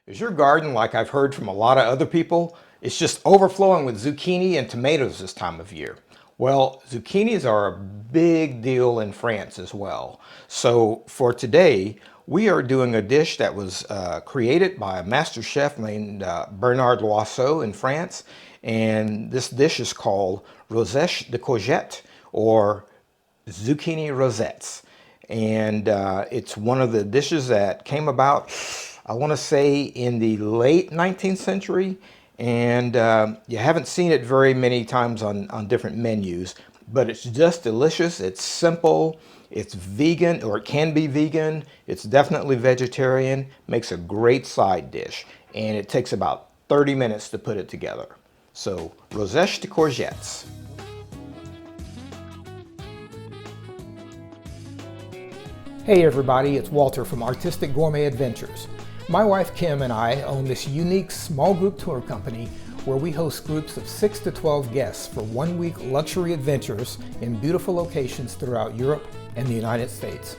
Is your garden, like I've heard from a lot of other people, it's just overflowing with zucchini and tomatoes this time of year? Well, zucchinis are a big deal in France as well. So for today, we are doing a dish that was created by a master chef named Bernard Loiseau in France. And this dish is called Rosaces de Courgette, or Zucchini Rosettes. And it's one of the dishes that came about, I want to say, in the late 19th century. And you haven't seen it very many times on different menus, but it's just delicious. It's simple. It's vegan, or it can be vegan. It's definitely vegetarian. Makes a great side dish. And it takes about 30 minutes to put it together. So, Rosaces de Courgettes. Hey everybody, it's Walter from Artistic Gourmet Adventures. My wife Kim and I own this unique small group tour company where we host groups of 6 to 12 guests for 1 week luxury adventures in beautiful locations throughout Europe and the United States.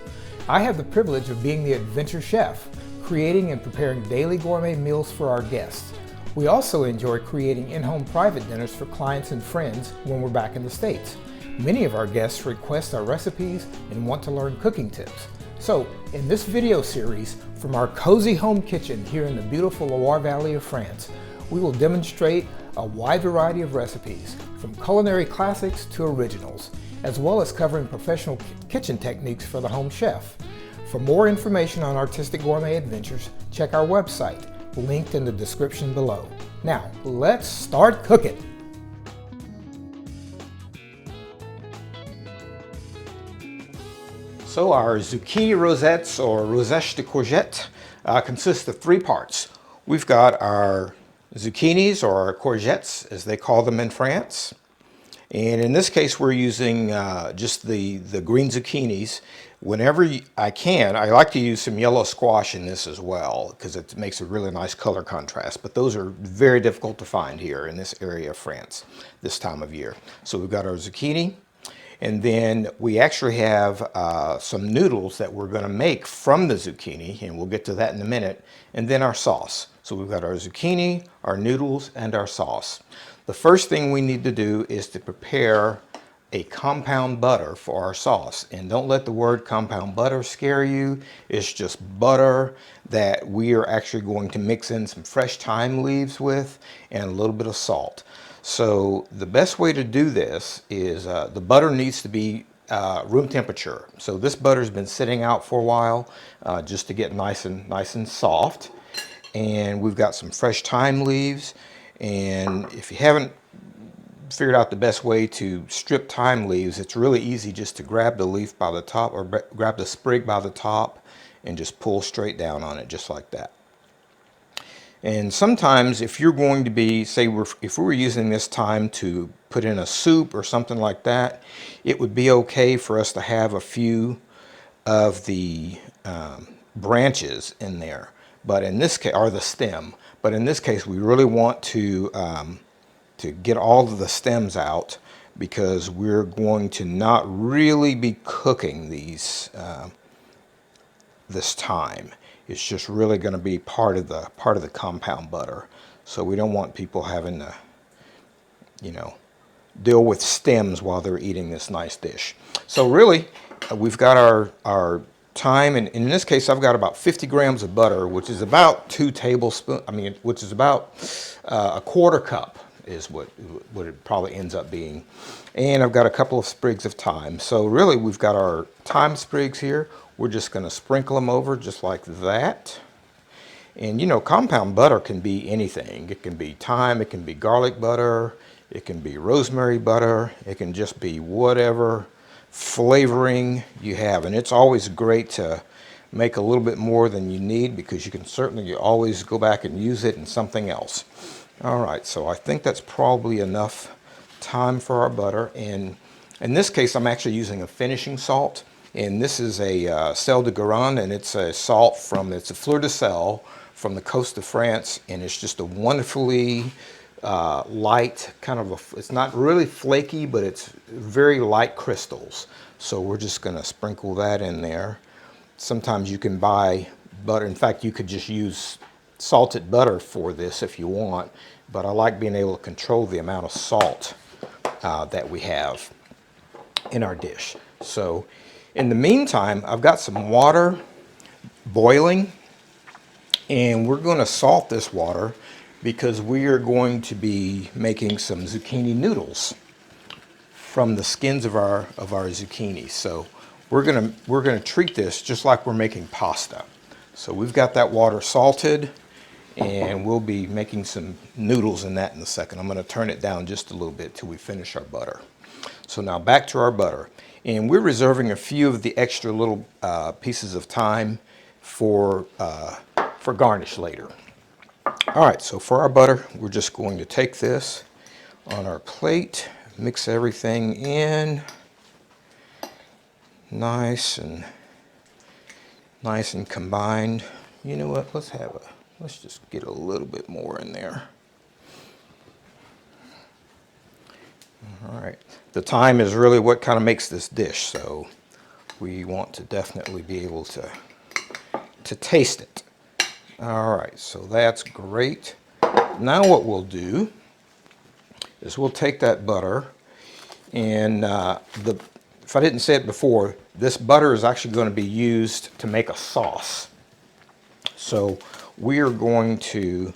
I have the privilege of being the adventure chef, creating and preparing daily gourmet meals for our guests. We also enjoy creating in-home private dinners for clients and friends when we're back in the States. Many of our guests request our recipes and want to learn cooking tips. So, in this video series, from our cozy home kitchen here in the beautiful Loire Valley of France, we will demonstrate a wide variety of recipes, from culinary classics to originals, as well as covering professional kitchen techniques for the home chef. For more information on Artistic Gourmet Adventures, check our website, linked in the description below. Now, let's start cooking! So our zucchini rosettes, or Rosaces de Courgette, consists of 3 parts. We've got our zucchinis, or our courgettes as they call them in France. And in this case we're using just the green zucchinis. Whenever I can, I like to use some yellow squash in this as well because it makes a really nice color contrast. But those are very difficult to find here in this area of France this time of year. So we've got our zucchini. And then we actually have some noodles that we're going to make from the zucchini, and we'll get to that in a minute, and then our sauce. So we've got our zucchini, our noodles, and our sauce. The first thing we need to do is to prepare a compound butter for our sauce. And don't let the word compound butter scare you. It's just butter that we are actually going to mix in some fresh thyme leaves with and a little bit of salt. So the best way to do this is the butter needs to be room temperature. So this butter's been sitting out for a while just to get nice and soft. And we've got some fresh thyme leaves. And if you haven't figured out the best way to strip thyme leaves, it's really easy just to grab the leaf by the top, or grab the sprig by the top, and just pull straight down on it just like that. And sometimes if you're going to be, say if we were using this thyme to put in a soup or something like that, it would be okay for us to have a few of the branches in there. But in this case, or the stem. But in this case, we really want to get all of the stems out, because we're going to not really be cooking these this thyme. It's just really going to be part of the compound butter. So we don't want people having to, deal with stems while they're eating this nice dish. So really, we've got our thyme, and in this case, I've got about 50 grams of butter, which is about 2 tablespoons. Which is about a quarter cup is what it probably ends up being. And I've got a couple of sprigs of thyme. So really, we've got our thyme sprigs here. We're just going to sprinkle them over just like that. And compound butter can be anything. It can be thyme, it can be garlic butter, it can be rosemary butter, it can just be whatever flavoring you have. And it's always great to make a little bit more than you need, because you can certainly always go back and use it in something else. All right, so I think that's probably enough thyme for our butter. And in this case, I'm actually using a finishing salt. And this is a sel de Guérande, and it's a salt it's a fleur de sel from the coast of France, and it's just a wonderfully light kind of it's not really flaky, but it's very light crystals. So we're just going to sprinkle that in there. Sometimes you can buy butter. In fact, you could just use salted butter for this if you want, but I like being able to control the amount of salt that we have in our dish. So in the meantime, I've got some water boiling, and we're going to salt this water because we are going to be making some zucchini noodles from the skins of our zucchini. So we're gonna treat this just like we're making pasta. So we've got that water salted, and we'll be making some noodles in that in a second. I'm going to turn it down just a little bit till we finish our butter. So now back to our butter, and we're reserving a few of the extra little pieces of thyme for garnish later. All right, so for our butter, we're just going to take this on our plate, mix everything in nice and combined. You know what? Let's just get a little bit more in there. All right. The thyme is really what kind of makes this dish, so we want to definitely be able to taste it. All right, so that's great. Now what we'll do is we'll take that butter, and if I didn't say it before, this butter is actually going to be used to make a sauce. So we are going to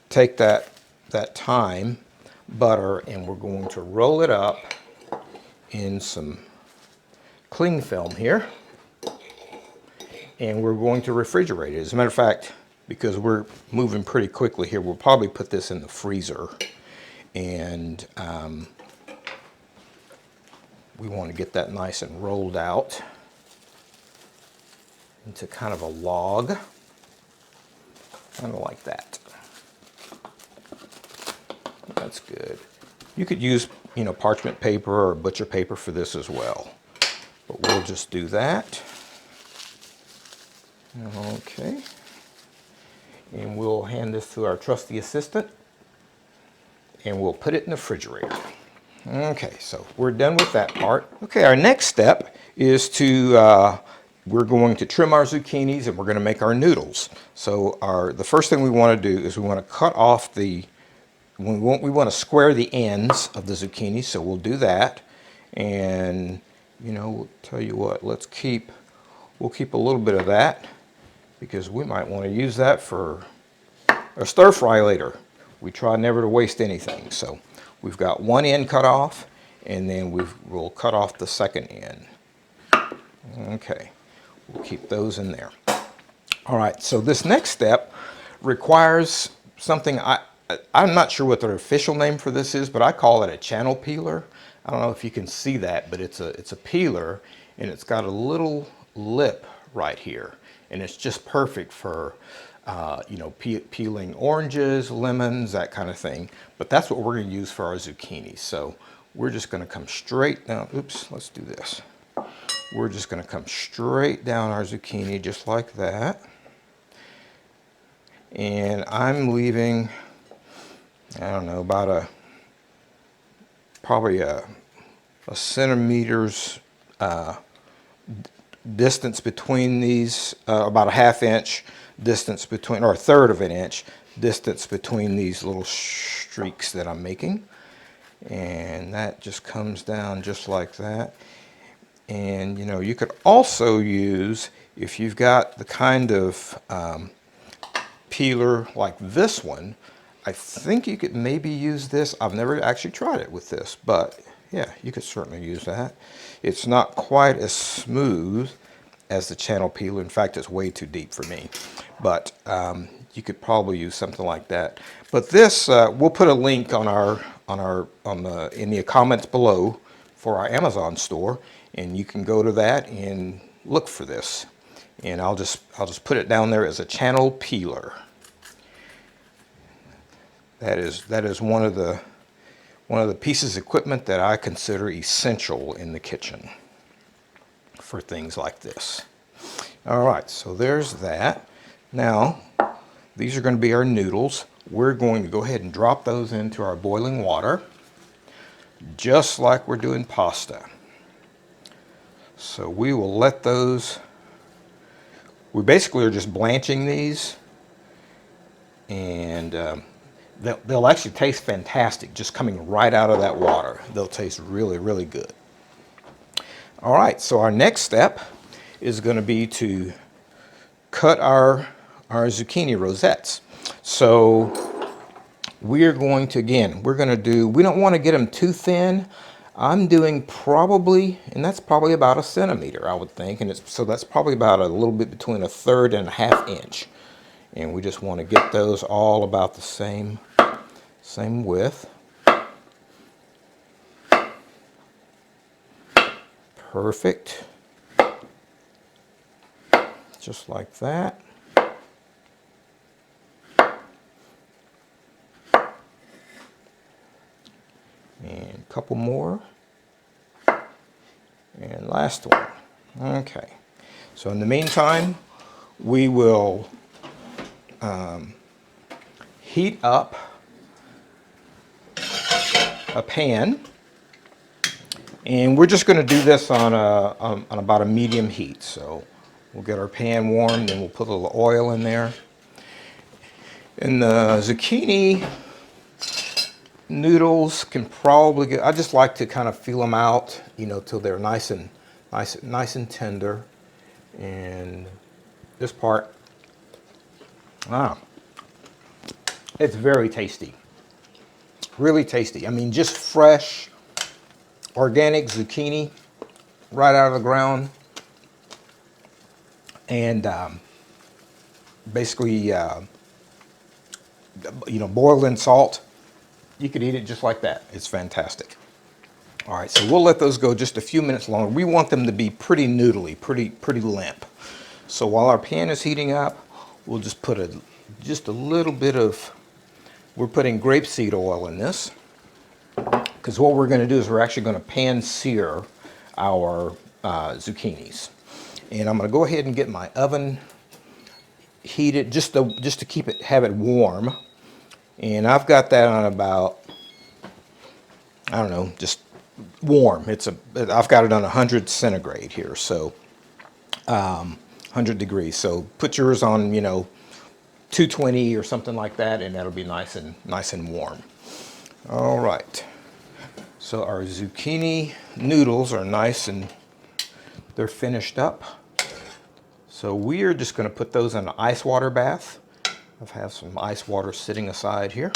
take that thyme butter, and we're going to roll it up in some cling film here, and we're going to refrigerate it. As a matter of fact, because we're moving pretty quickly here, we'll probably put this in the freezer, and we want to get that nice and rolled out into kind of a log, kind of like that. That's good. You could use, parchment paper or butcher paper for this as well, but we'll just do that. Okay. And we'll hand this to our trusty assistant, and we'll put it in the refrigerator. Okay, so we're done with that part. Okay, our next step is we're going to trim our zucchinis, and we're going to make our noodles. So the first thing we want to do is we want to cut off we want to square the ends of the zucchini, so we'll do that. And we'll tell you what, we'll keep a little bit of that, because we might want to use that for a stir fry later. We try never to waste anything. So we've got one end cut off, and then we'll cut off the second end. Okay, we'll keep those in there. All right, so this next step requires something, I'm not sure what the official name for this is, but I call it a channel peeler. I don't know if you can see that, but it's a peeler, and it's got a little lip right here. And it's just perfect for, peeling oranges, lemons, that kind of thing. But that's what we're going to use for our zucchini. So we're just going to come straight down. Oops, let's do this. We're just going to come straight down our zucchini just like that. And I'm leaving, I don't know, about probably a centimeter's distance between these, about a ½ inch distance between, or a third of an inch distance between these little streaks that I'm making. And that just comes down just like that. And you could also use, if you've got the kind of peeler like this one, I think you could maybe use this. I've never actually tried it with this, but yeah, you could certainly use that. It's not quite as smooth as the channel peeler. In fact, it's way too deep for me. But you could probably use something like that. But this, we'll put a link in the comments below for our Amazon store, and you can go to that and look for this. And I'll just put it down there as a channel peeler. That is one of the pieces of equipment that I consider essential in the kitchen for things like this. All right, so there's that. Now, these are going to be our noodles. We're going to go ahead and drop those into our boiling water, just like we're doing pasta. So we will let those, we basically are just blanching these And they'll actually taste fantastic just coming right out of that water. They'll taste really, really good. All right, so our next step is going to be to cut our zucchini rosettes. So we're going to, again, we don't want to get them too thin. I'm doing probably, and that's probably about 1 centimeter, I would think. And so that's probably about a little bit between 1/3 and 1/2 inch. And we just want to get those all about the same width. Perfect. Just like that. And a couple more. And last one. Okay. So in the meantime, we will heat up a pan, and we're just going to do this on about a medium heat. So we'll get our pan warmed, and we'll put a little oil in there. And the zucchini noodles can probably get, I just like to kind of feel them out, you know, till they're nice and tender. And this part, it's very tasty. Really tasty. I mean, just fresh, organic zucchini right out of the ground. And basically, you know, boiled in salt. You could eat it just like that. It's fantastic. All right, so we'll let those go just a few minutes longer. We want them to be pretty noodly, pretty limp. So while our pan is heating up, we'll just put just a little bit of, we're putting grapeseed oil in this, because what we're going to do is we're actually going to pan-sear our zucchinis. And I'm going to go ahead and get my oven heated just to keep it, have it warm. And I've got that on about, I don't know, just warm. I've got it on 100 centigrade here, so 100 degrees. So put yours on, you know, 220 or something like that, and that'll be nice and warm. All right. So our zucchini noodles are nice and they're finished up. So we are just going to put those in an ice water bath. I have some ice water sitting aside here.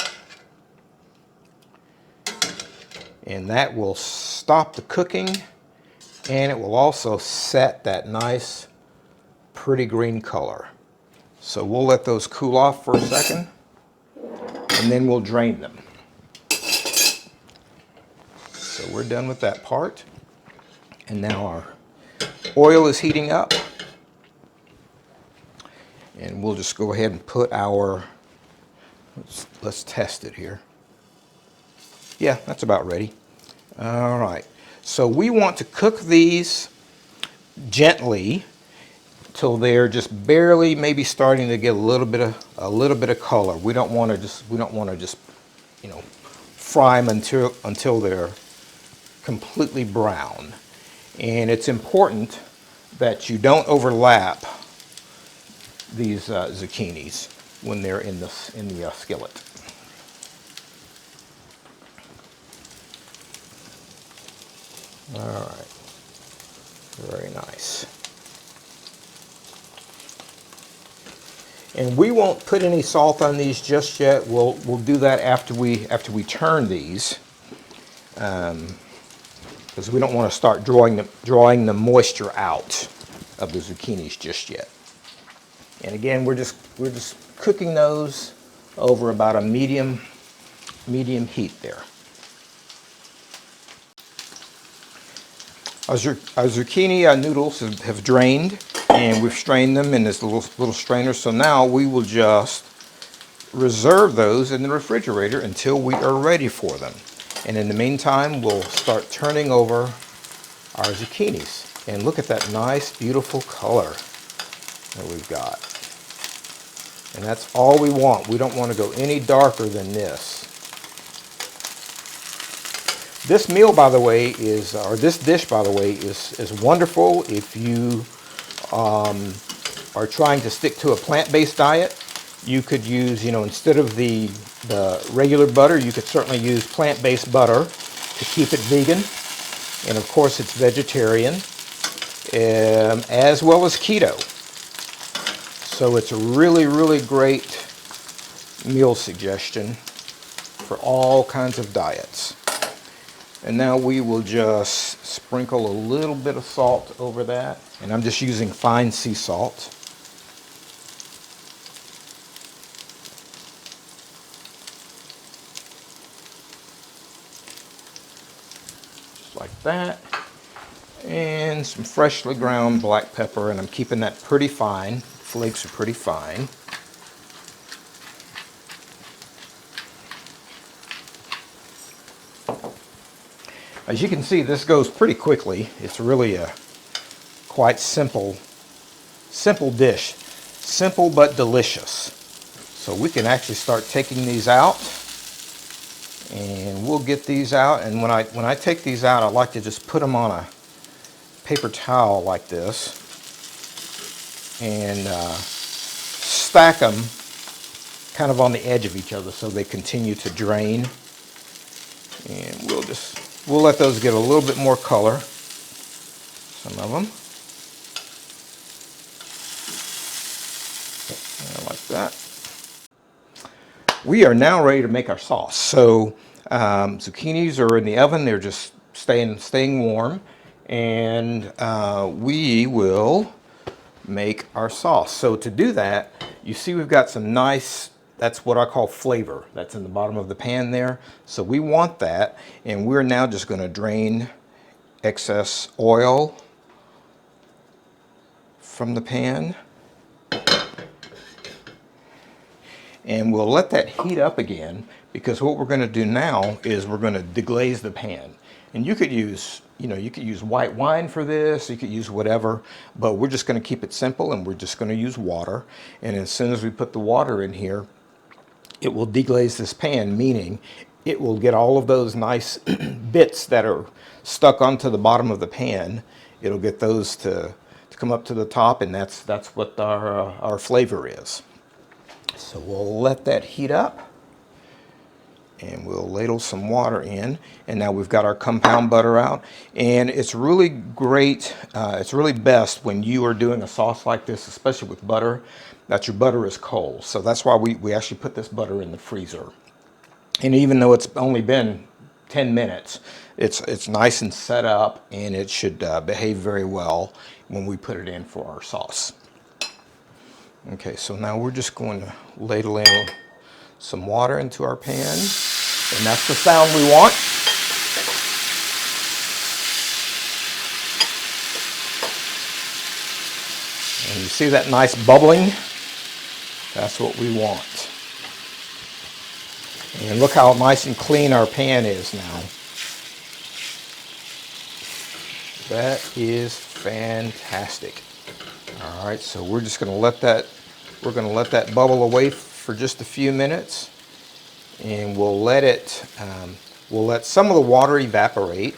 And that will stop the cooking, and it will also set that nice, pretty green color. So we'll let those cool off for a second, and then we'll drain them. So we're done with that part. And now our oil is heating up. And we'll just go ahead and put our, let's test it here. Yeah, that's about ready. All right. So we want to cook these gently till they're just barely maybe starting to get a little bit of color. We don't want to just you know, fry them until they're completely brown. And it's important that you don't overlap these zucchinis when they're in the skillet. All right, very nice. And we won't put any salt on these just yet. We'll do that after we turn these, because we don't want to start drawing the moisture out of the zucchinis just yet. And again, we're just cooking those over about a medium heat there. Our zucchini noodles have drained, and we've strained them in this little strainer. So now we will just reserve those in the refrigerator until we are ready for them. And in the meantime, we'll start turning over our zucchinis. And look at that nice, beautiful color that we've got. And that's all we want. We don't want to go any darker than this. This meal, by the way, this dish, by the way, is wonderful if you are trying to stick to a plant-based diet. You could use, instead of the regular butter, you could certainly use plant-based butter to keep it vegan. And of course it's vegetarian, as well as keto. So it's a really, really great meal suggestion for all kinds of diets. And now we will just sprinkle a little bit of salt over that. And I'm just using fine sea salt. Just like that. And some freshly ground black pepper, and I'm keeping that pretty fine. Flakes are pretty fine. As you can see, this goes pretty quickly. It's really a quite simple dish. Simple but delicious. So we can actually start taking these out. And we'll get these out. And when I take these out, I like to just put them on a paper towel like this. And stack them kind of on the edge of each other so they continue to drain. And we'll let those get a little bit more color, some of them. Like that. We are now ready to make our sauce. So zucchinis are in the oven. They're just staying warm. And we will make our sauce. So to do that, you see we've got some nice, that's what I call flavor. That's in the bottom of the pan there. So we want that, and we're now just going to drain excess oil from the pan. And we'll let that heat up again, because what we're going to do now is we're going to deglaze the pan. And you could use, you could use white wine for this, you could use whatever, but we're just going to keep it simple, and we're just going to use water. And as soon as we put the water in here, it will deglaze this pan, meaning it will get all of those nice bits that are stuck onto the bottom of the pan. It'll get those to come up to the top, and that's what our flavor is. So we'll let that heat up, and we'll ladle some water in. And now we've got our compound butter out, and it's really great, it's really best when you are doing a sauce like this, especially with butter, that your butter is cold. So that's why we actually put this butter in the freezer. And even though it's only been 10 minutes, it's nice and set up, and it should behave very well when we put it in for our sauce. Okay, so now we're just going to ladle in some water into our pan, and that's the sound we want. And you see that nice bubbling? That's what we want. And look how nice and clean our pan is now. That is fantastic. All right, so we're just going to let that bubble away for just a few minutes, and we'll let some of the water evaporate,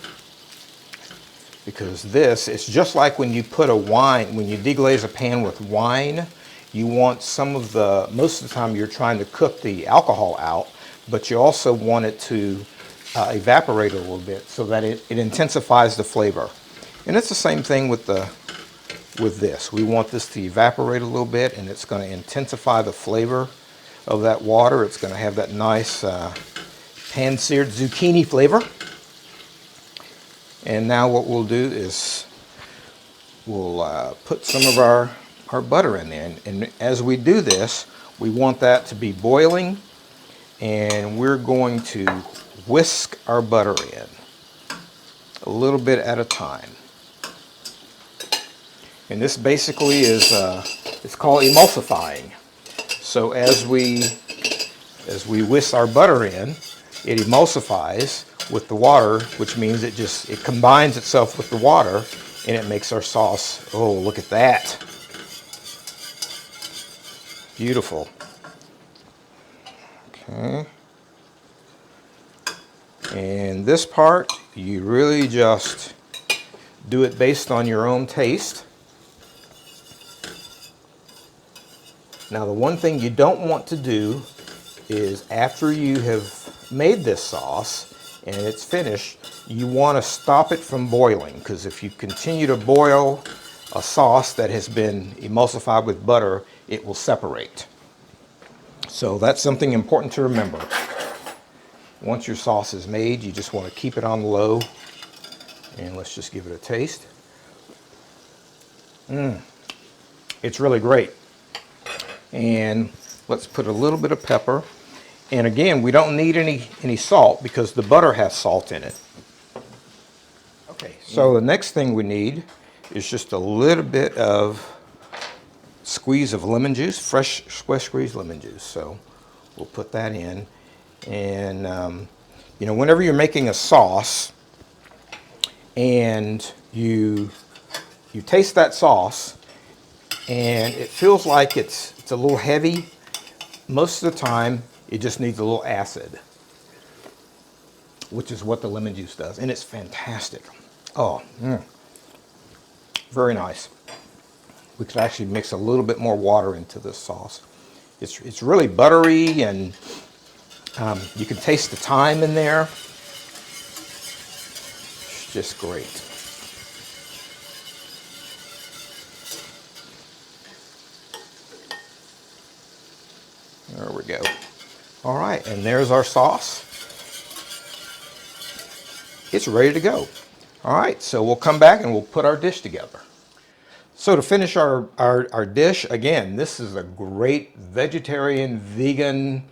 because it's just like when you put when you deglaze a pan with wine, you want most of the time you're trying to cook the alcohol out, but you also want it to evaporate a little bit so that it intensifies the flavor. And it's the same thing with this. We want this to evaporate a little bit, and it's going to intensify the flavor of that water. It's going to have that nice pan-seared zucchini flavor. And now what we'll do is we'll put some of our butter in there. And as we do this, we want that to be boiling, and we're going to whisk our butter in a little bit at a time. And this basically is, it's called emulsifying. So as we whisk our butter in, it emulsifies with the water, which means it combines itself with the water, and it makes our sauce. Oh, look at that. Beautiful. Okay. And this part, you really just do it based on your own taste. Now the one thing you don't want to do is after you have made this sauce and it's finished, you want to stop it from boiling, because if you continue to boil a sauce that has been emulsified with butter, it will separate. So that's something important to remember. Once your sauce is made, you just want to keep it on low. And let's just give it a taste. It's really great. And let's put a little bit of pepper. And again, we don't need any salt because the butter has salt in it. Okay, so the next thing we need is just a little bit of squeeze of lemon juice, fresh squeezed lemon juice. So we'll put that in. And you know, whenever you're making a sauce and you taste that sauce and it feels like it's a little heavy, most of the time it just needs a little acid, which is what the lemon juice does, and it's fantastic. Oh, very nice. We could actually mix a little bit more water into this sauce. It's really buttery, and you can taste the thyme in there. It's just great. There we go. All right, and there's our sauce. It's ready to go. All right, so we'll come back and we'll put our dish together. So to finish our dish, again, this is a great vegetarian, vegan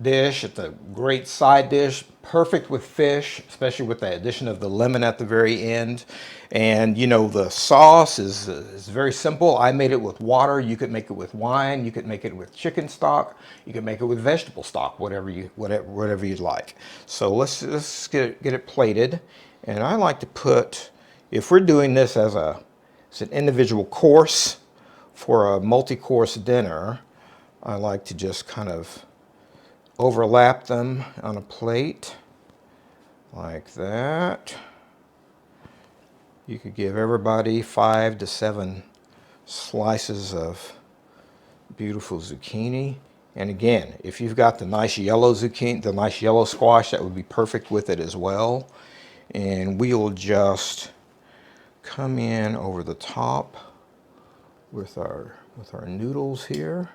dish. It's a great side dish, perfect with fish, especially with the addition of the lemon at the very end. And you know, the sauce is very simple. I made it with water. You could make it with wine. You could make it with chicken stock. You could make it with vegetable stock, whatever you'd like. So let's get it plated. And I like to put, if we're doing this as an individual course for a multi-course dinner, I like to just kind of overlap them on a plate like that. You could give everybody 5 to 7 slices of beautiful zucchini. And again, if you've got the nice yellow zucchini, the nice yellow squash, that would be perfect with it as well. And we will just come in over the top with our noodles here.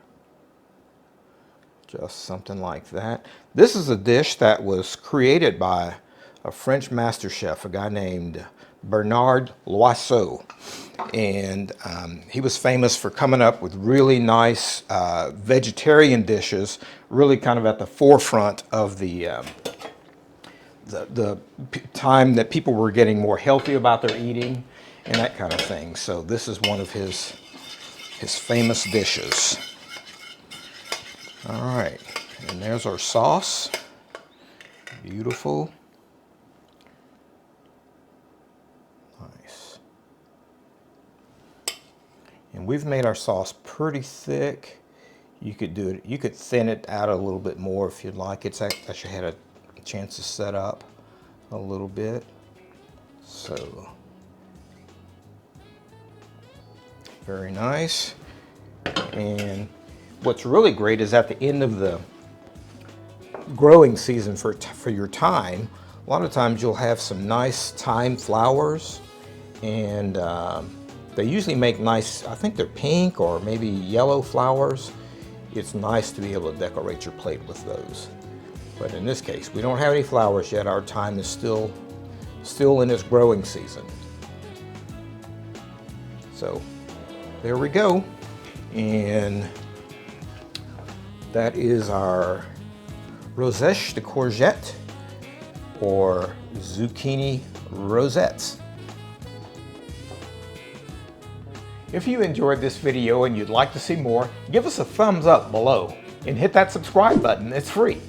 Just something like that. This is a dish that was created by a French master chef, a guy named Bernard Loiseau. And he was famous for coming up with really nice vegetarian dishes, really kind of at the forefront of the time that people were getting more healthy about their eating and that kind of thing. So this is one of his famous dishes. All right, and there's our sauce. Beautiful. Nice. And we've made our sauce pretty thick. You could do it, you could thin it out a little bit more if you'd like. It's actually had a chance to set up a little bit. So very nice. And what's really great is at the end of the growing season for your thyme, a lot of times you'll have some nice thyme flowers, and they usually make nice, I think they're pink or maybe yellow flowers. It's nice to be able to decorate your plate with those. But in this case, we don't have any flowers yet. Our thyme is still in its growing season. So there we go. And that is our Rosaces de Courgette, or Zucchini Rosettes. If you enjoyed this video and you'd like to see more, give us a thumbs up below and hit that subscribe button. It's free.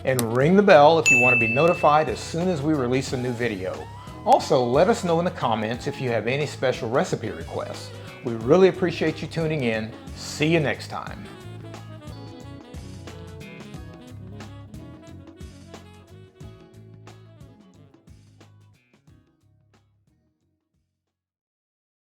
And ring the bell if you want to be notified as soon as we release a new video. Also, let us know in the comments if you have any special recipe requests. We really appreciate you tuning in. See you next time.